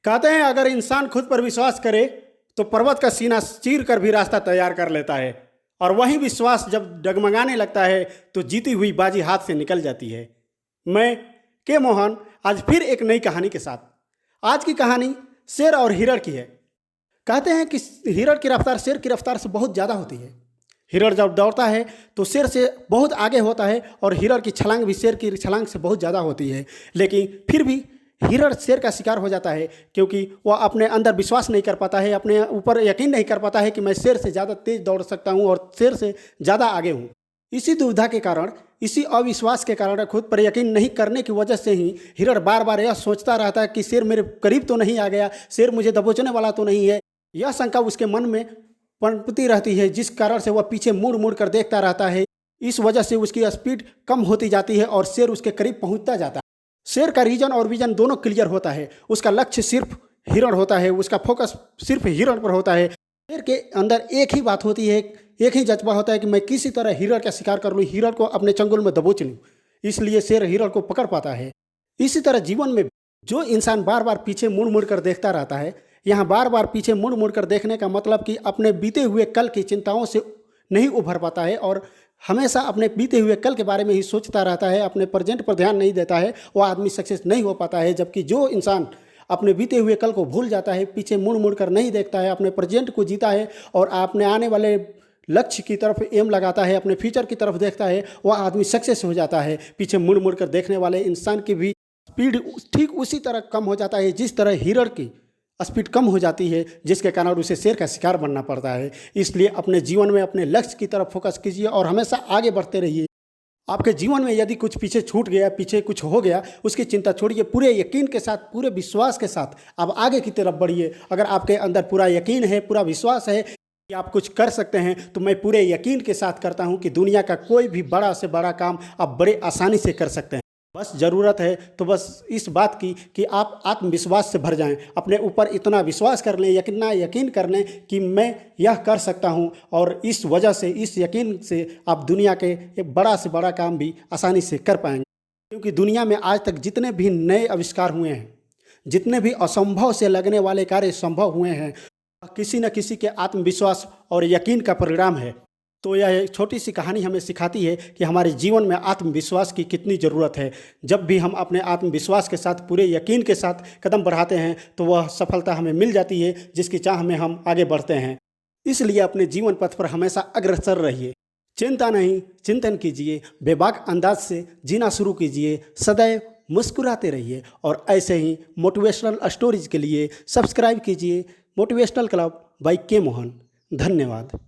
कहते हैं अगर इंसान खुद पर विश्वास करे तो पर्वत का सीना चीर कर भी रास्ता तैयार कर लेता है, और वही विश्वास जब डगमगाने लगता है तो जीती हुई बाजी हाथ से निकल जाती है। मैं के मोहन आज फिर एक नई कहानी के साथ। आज की कहानी शेर और हिरण की है। कहते हैं कि हिरण की रफ्तार शेर की रफ्तार से बहुत ज़्यादा होती है। हिरण जब दौड़ता है तो शेर से बहुत आगे होता है, और हिरण की छलांग भी शेर की छलांग से बहुत ज़्यादा होती है। लेकिन फिर भी हिरण शेर का शिकार हो जाता है, क्योंकि वह अपने अंदर विश्वास नहीं कर पाता है, अपने ऊपर यकीन नहीं कर पाता है कि मैं शेर से ज़्यादा तेज़ दौड़ सकता हूँ और शेर से ज़्यादा आगे हूँ। इसी दुविधा के कारण, इसी अविश्वास के कारण, खुद पर यकीन नहीं करने की वजह से ही हिरण बार बार यह सोचता रहता है कि शेर मेरे करीब तो नहीं आ गया, शेर मुझे दबोचने वाला तो नहीं है। यह शंका उसके मन में पनपती रहती है, जिस कारण से वह पीछे मुड़ मुड़ कर देखता रहता है। इस वजह से उसकी स्पीड कम होती जाती है और शेर उसके करीब पहुंचता जाता है। शेर का रीजन और विजन दोनों क्लियर होता है। उसका लक्ष्य सिर्फ हिरण होता है, उसका फोकस सिर्फ हिरण पर होता है। शेर के अंदर एक ही बात होती है, एक ही जज्बा होता है कि मैं किसी तरह हिरण का शिकार कर लूँ, हिरण को अपने चंगुल में दबोच लूँ। इसलिए शेर हिरण को पकड़ पाता है। इसी तरह जीवन में जो इंसान बार बार पीछे मुड़ मुड़ कर देखता रहता है, यहाँ बार बार पीछे मुड़ मुड़ कर देखने का मतलब कि अपने बीते हुए कल की चिंताओं से नहीं उभर पाता है और हमेशा अपने बीते हुए कल के बारे में ही सोचता रहता है, अपने प्रेजेंट पर ध्यान नहीं देता है, वो आदमी सक्सेस नहीं हो पाता है। जबकि जो इंसान अपने बीते हुए कल को भूल जाता है, पीछे मुड़ मुड़ कर नहीं देखता है, अपने प्रेजेंट को जीता है और अपने आने वाले लक्ष्य की तरफ एम लगाता है, अपने फ्यूचर की तरफ देखता है, वह आदमी सक्सेस हो जाता है। पीछे मुड़ मुड़ कर देखने वाले इंसान की भी स्पीड ठीक उसी तरह कम हो जाता है जिस तरह हिरण की स्पीड कम हो जाती है, जिसके कारण उसे शेर का शिकार बनना पड़ता है। इसलिए अपने जीवन में अपने लक्ष्य की तरफ फोकस कीजिए और हमेशा आगे बढ़ते रहिए। आपके जीवन में यदि कुछ पीछे छूट गया, पीछे कुछ हो गया, उसकी चिंता छोड़िए। पूरे यकीन के साथ, पूरे विश्वास के साथ आप आगे की तरफ बढ़िए। अगर आपके अंदर पूरा यकीन है, पूरा विश्वास है कि आप कुछ कर सकते हैं, तो मैं पूरे यकीन के साथ करता हूं कि दुनिया का कोई भी बड़ा से बड़ा काम आप बड़े आसानी से कर सकते हैं। बस ज़रूरत है तो बस इस बात की कि आप आत्मविश्वास से भर जाएं, अपने ऊपर इतना विश्वास कर लें, इतना यकीन कर लें कि मैं यह कर सकता हूं, और इस वजह से, इस यकीन से आप दुनिया के एक बड़ा से बड़ा काम भी आसानी से कर पाएंगे। क्योंकि दुनिया में आज तक जितने भी नए आविष्कार हुए हैं, जितने भी असंभव से लगने वाले कार्य संभव हुए हैं, किसी न किसी के आत्मविश्वास और यकीन का परिणाम है। तो यह छोटी सी कहानी हमें सिखाती है कि हमारे जीवन में आत्मविश्वास की कितनी ज़रूरत है। जब भी हम अपने आत्मविश्वास के साथ, पूरे यकीन के साथ कदम बढ़ाते हैं तो वह सफलता हमें मिल जाती है, जिसकी चाह में हम आगे बढ़ते हैं। इसलिए अपने जीवन पथ पर हमेशा अग्रसर रहिए, चिंता नहीं चिंतन कीजिए, बेबाक अंदाज से जीना शुरू कीजिए, सदैव मुस्कुराते रहिए। और ऐसे ही मोटिवेशनल स्टोरीज के लिए सब्सक्राइब कीजिए मोटिवेशनल क्लब बाय के मोहन। धन्यवाद।